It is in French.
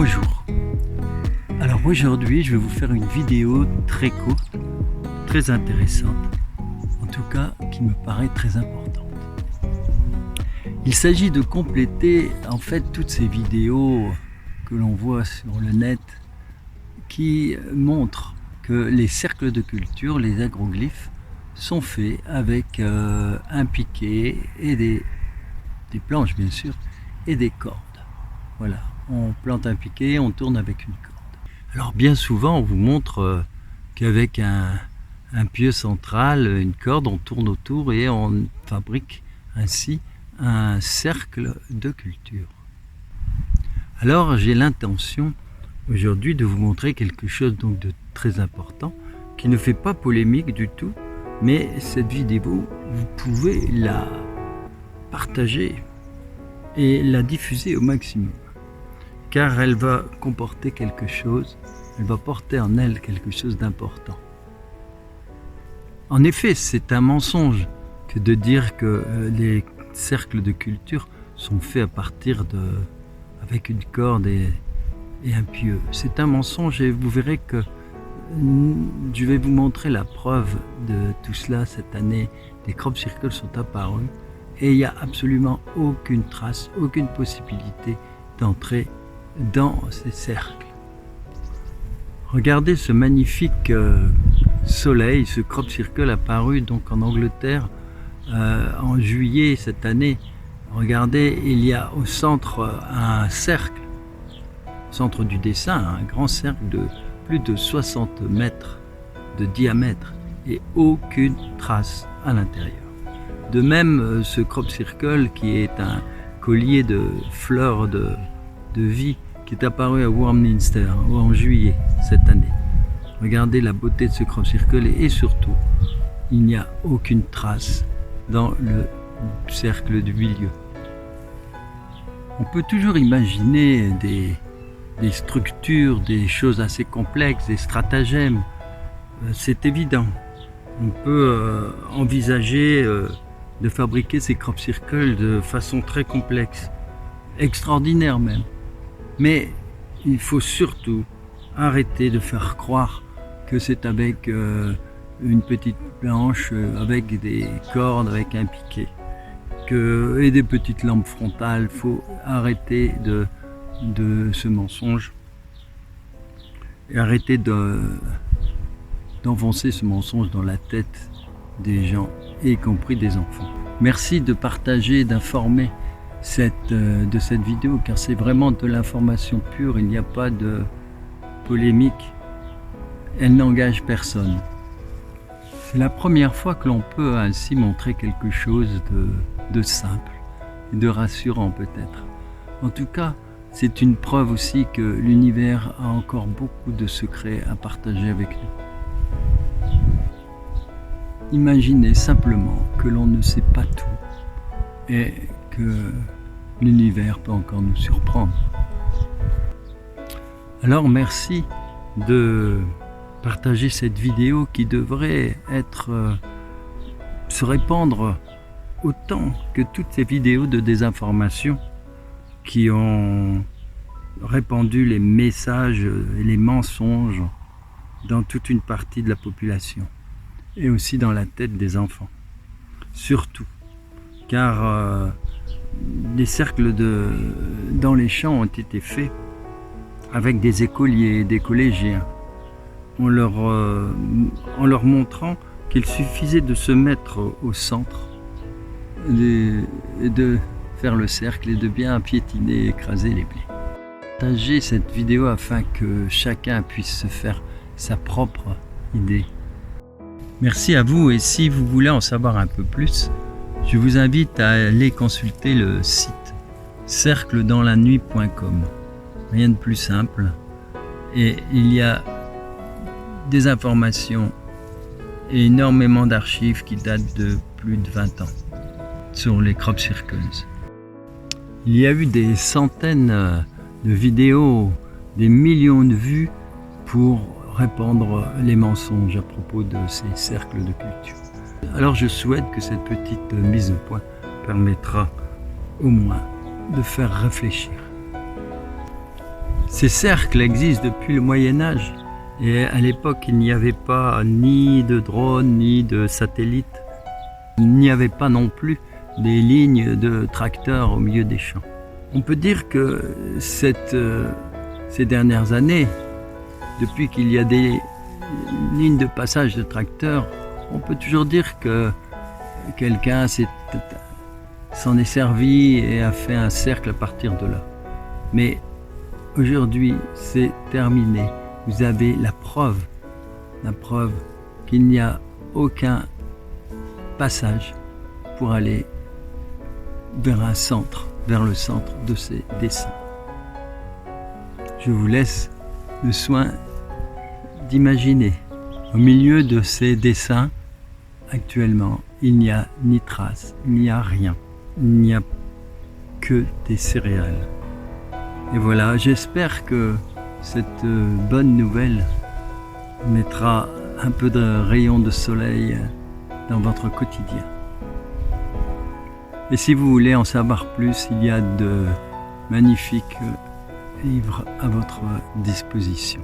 Bonjour. Alors aujourd'hui, je vais vous faire une vidéo très courte, très intéressante, en tout cas qui me paraît très importante. Il s'agit de compléter en fait toutes ces vidéos que l'on voit sur le net qui montrent que les cercles de culture, les agroglyphes, sont faits avec un piquet et des planches bien sûr et des cordes. Voilà, on plante un piquet, on tourne avec une corde. Alors bien souvent on vous montre qu'avec un pieu central, une corde, on tourne autour et on fabrique ainsi un cercle de culture. Alors j'ai l'intention aujourd'hui de vous montrer quelque chose donc de très important qui ne fait pas polémique du tout, mais cette vidéo vous pouvez la partager et la diffuser au maximum, car elle va comporter quelque chose, elle va porter en elle quelque chose d'important. En effet, c'est un mensonge que de dire que les cercles de culture sont faits à partir avec une corde et un pieu. C'est un mensonge et vous verrez que je vais vous montrer la preuve de tout cela cette année. Des crop circles sont apparus et il n'y a absolument aucune trace, aucune possibilité d'entrer dans ces cercles. Regardez ce magnifique soleil, ce crop circle apparu donc en Angleterre en juillet cette année. Regardez, il y a au centre un cercle, au centre du dessin, un grand cercle de plus de 60 mètres de diamètre et aucune trace à l'intérieur. De même, ce crop circle qui est un collier de fleurs de vie qui est apparu à Warminster en juillet cette année. Regardez la beauté de ce crop circle et surtout, il n'y a aucune trace dans le cercle du milieu. On peut toujours imaginer des structures, des choses assez complexes, des stratagèmes, c'est évident. On peut envisager de fabriquer ces crop circles de façon très complexe, extraordinaire même. Mais il faut surtout arrêter de faire croire que c'est avec une petite planche, avec des cordes, avec un piquet, et des petites lampes frontales. Il faut arrêter de ce mensonge et arrêter d'enfoncer ce mensonge dans la tête des gens, y compris des enfants. Merci de partager, d'informer de cette vidéo, car c'est vraiment de l'information pure, il n'y a pas de polémique, elle n'engage personne. C'est la première fois que l'on peut ainsi montrer quelque chose de simple et de rassurant peut-être. En tout cas, c'est une preuve aussi que l'univers a encore beaucoup de secrets à partager avec nous. Imaginez simplement que l'on ne sait pas tout et que l'univers peut encore nous surprendre. Alors merci de partager cette vidéo qui devrait se répandre autant que toutes ces vidéos de désinformation qui ont répandu les messages et les mensonges dans toute une partie de la population et aussi dans la tête des enfants. Surtout, car les cercles dans les champs ont été faits avec des écoliers, des collégiens, en leur montrant qu'il suffisait de se mettre au centre, de faire le cercle et de bien piétiner et écraser les blés. Partagez cette vidéo afin que chacun puisse se faire sa propre idée. Merci à vous et si vous voulez en savoir un peu plus, je vous invite à aller consulter le site cercledanslannuit.com. Rien de plus simple. Et il y a des informations et énormément d'archives qui datent de plus de 20 ans sur les crop circles. Il y a eu des centaines de vidéos, des millions de vues pour répandre les mensonges à propos de ces cercles de culture. Alors je souhaite que cette petite mise au point permettra au moins de faire réfléchir. Ces cercles existent depuis le Moyen-Âge. Et à l'époque, il n'y avait pas ni de drones, ni de satellites. Il n'y avait pas non plus des lignes de tracteurs au milieu des champs. On peut dire que ces dernières années, depuis qu'il y a des lignes de passage de tracteurs, on peut toujours dire que quelqu'un s'en est servi et a fait un cercle à partir de là. Mais aujourd'hui, c'est terminé. Vous avez la preuve qu'il n'y a aucun passage pour aller vers le centre de ces dessins. Je vous laisse le soin d'imaginer. Au milieu de ces dessins, actuellement, il n'y a ni trace, il n'y a rien. Il n'y a que des céréales. Et voilà, j'espère que cette bonne nouvelle mettra un peu de rayon de soleil dans votre quotidien. Et si vous voulez en savoir plus, il y a de magnifiques livres à votre disposition.